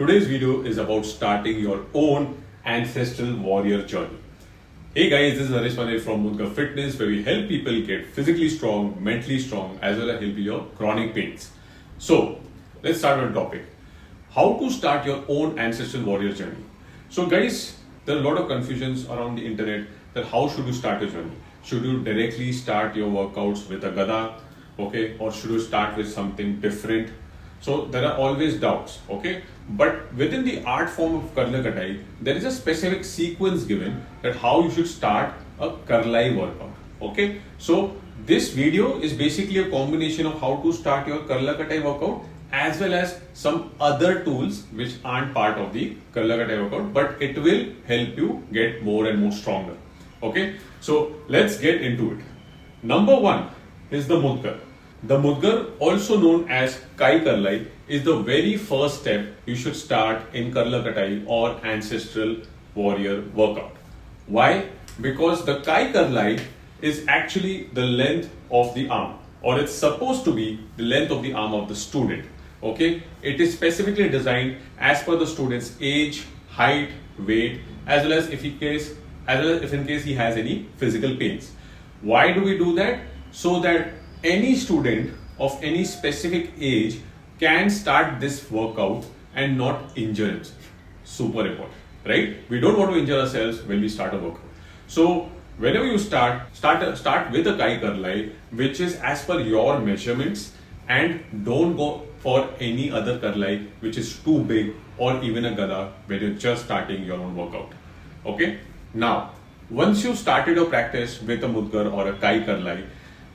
Today's video is about starting your own ancestral warrior journey. Hey guys, this is Haresh from MudgarFitness, where we help people get physically strong, mentally strong, as well as help your chronic pains. So let's start on the topic. How to start your own ancestral warrior journey. So guys, there are a lot of confusions around the internet that how should you start your journey? Should you directly start your workouts with a Gada, okay, or should you start with something different? So there are always doubts, okay? But within the art form of Kalyug, there is a specific sequence given that how you should start a Karlai workout, okay? So this video is basically a combination of how to start your Kalyug workout as well as some other tools which aren't part of the Kalyug workout, but it will help you get more and more stronger, okay? So let's get into it. Number one is the Mudgar. The Mudgar, also known as Buja Karlai, is the very first step you should start in Kalyug or ancestral warrior workout. Why? Because the Buja Karlai is actually the length of the arm, or it's supposed to be the length of the arm of the student. Okay, it is specifically designed as per the student's age, height, weight, as well as if in case he has any physical pains. Why do we do that? So that any student of any specific age can start this workout and not injure himself. Super important, right? We don't want to injure ourselves when we start a workout. So whenever you start with a Buja Karlai, which is as per your measurements, and don't go for any other Karlai which is too big or even a Gada when you're just starting your own workout. Okay? Now, once you started your practice with a Mudgar or a Buja Karlai,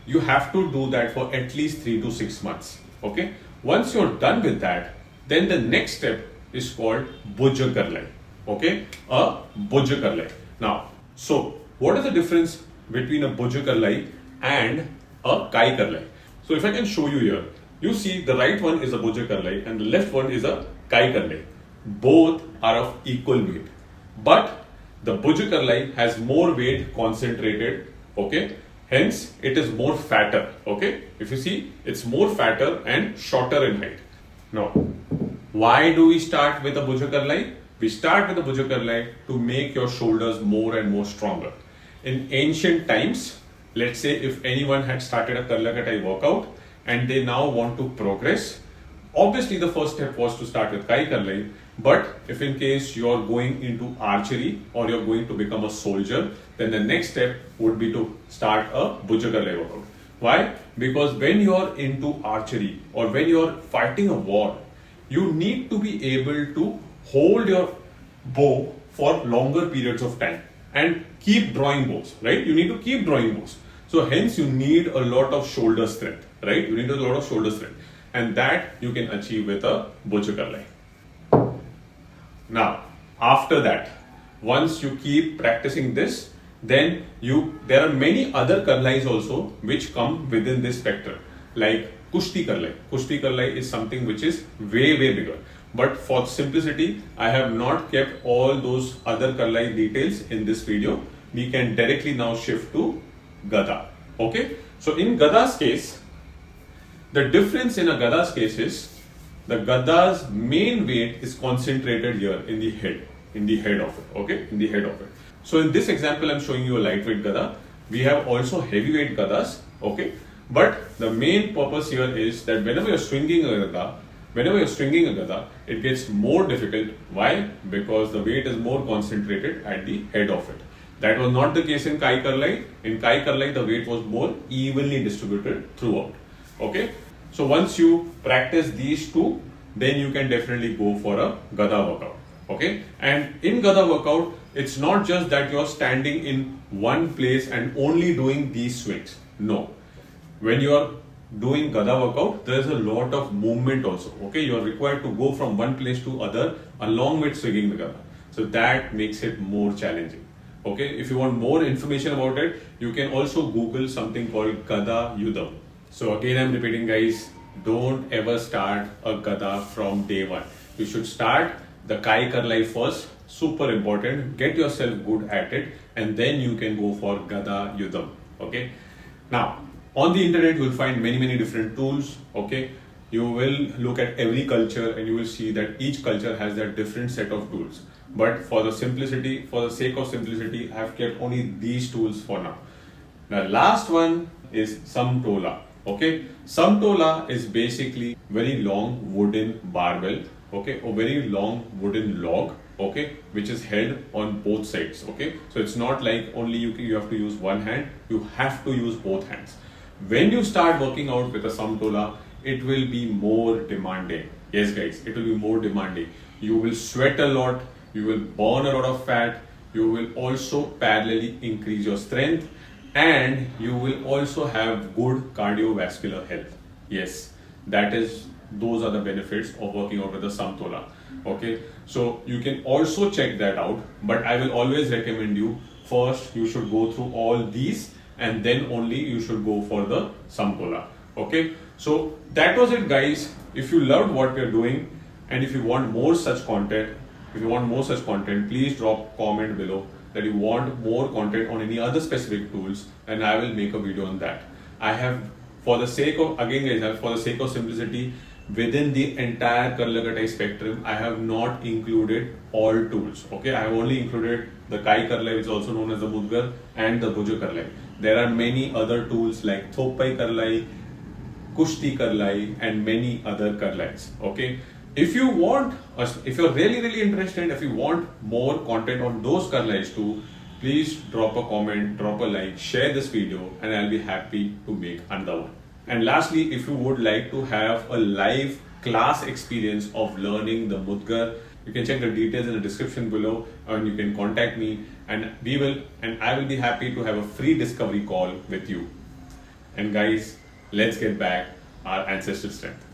you have to do that for at least 3 to 6 months. Okay? Once you're done with that, then the next step is called Buja Karlai. Okay? A Buja Karlai. Now, so what is the difference between a Buja Karlai and a Buja Karlai? So if I can show you here, you see the right one is a Buja Karlai and the left one is a Buja Karlai. Both are of equal weight. But the Buja Karlai has more weight concentrated, okay? Hence, it is more fatter, okay? If you see, it's more fatter and shorter in height. Now, why do we start with a Buja Karlai? We start with a Buja Karlai to make your shoulders more and more stronger. In ancient times, let's say if anyone had started a Kalyug workout and they now want to progress, obviously the first step was to start with Buja Karlai. But if in case you're going into archery or you're going to become a soldier, then the next step would be to start a Buja Karlai workout. Why? Because when you're into archery or when you're fighting a war, you need to be able to hold your bow for longer periods of time and keep drawing bows, right? You need to keep drawing bows. So hence you need a lot of shoulder strength, right? You need a lot of shoulder strength, and that you can achieve with a Buja Karlai. Now, after that, once you keep practicing this, then there are many other Karlais also which come within this spectrum, like Kushti Karlai. Kushti Karlai is something which is way bigger. But for simplicity, I have not kept all those other Karlai details in this video. We can directly now shift to Gada. Okay? So in Gada's case, the difference in a Gada's case is the Gada's main weight is concentrated here in the head of it, okay? In the head of it. So in this example, I'm showing you a lightweight Gada. We have also heavyweight Gadas, okay? But the main purpose here is that whenever you're swinging a Gada, it gets more difficult. Why? Because the weight is more concentrated at the head of it. That was not the case in Buja Karlai. In Buja Karlai, the weight was more evenly distributed throughout, okay? So once you practice these two, then you can definitely go for a Gada workout, okay? And in Gada workout, it's not just that you're standing in one place and only doing these swings. No. When you're doing Gada workout, there's a lot of movement also, okay? You're required to go from one place to other along with swinging the Gada. So that makes it more challenging, okay? If you want more information about it, you can also Google something called Gada Yudam. So again, I'm repeating guys, don't ever start a Gada from day one. You should start the Buja Karlai first, super important, get yourself good at it, and then you can go for Gada Yudam, okay? Now, on the internet, you'll find many different tools, okay? You will look at every culture and you will see that each culture has their different set of tools. But for the sake of simplicity, I have kept only these tools for now. The last one is Samtoa. Okay, Samtoa is basically very long wooden barbell, okay, or very long wooden log, okay, which is held on both sides. Okay, so it's not like only you have to use one hand, you have to use both hands. When you start working out with a Samtoa, it will be more demanding. Yes guys, it will be more demanding. You will sweat a lot, you will burn a lot of fat, you will also parallelly increase your strength, and you will also have good cardiovascular health. Yes, those are the benefits of working out with the Samtoa. Okay, so you can also check that out, but I will always recommend you first you should go through all these and then only you should go for the Samtoa. Okay, so that was it guys. If you loved what we are doing and if you want more such content, please drop comment below that you want more content on any other specific tools and I will make a video on that. I have, for the sake of simplicity, within the entire Karlai spectrum, I have not included all tools. Okay, I have only included the Kai Karlai, which is also known as the Mudgar, and the Buja Karlai. There are many other tools like Thopai Karlai, Kushti Karlai, and many other Karlais. Okay, if you're really interested, if you want more content on those Karlais too, please drop a comment, drop a like, share this video, and I'll be happy to make another one. And lastly, if you would like to have a live class experience of learning the Mudgar, you can check the details in the description below, and you can contact me, and I will be happy to have a free discovery call with you. And guys, let's get back our ancestral strength.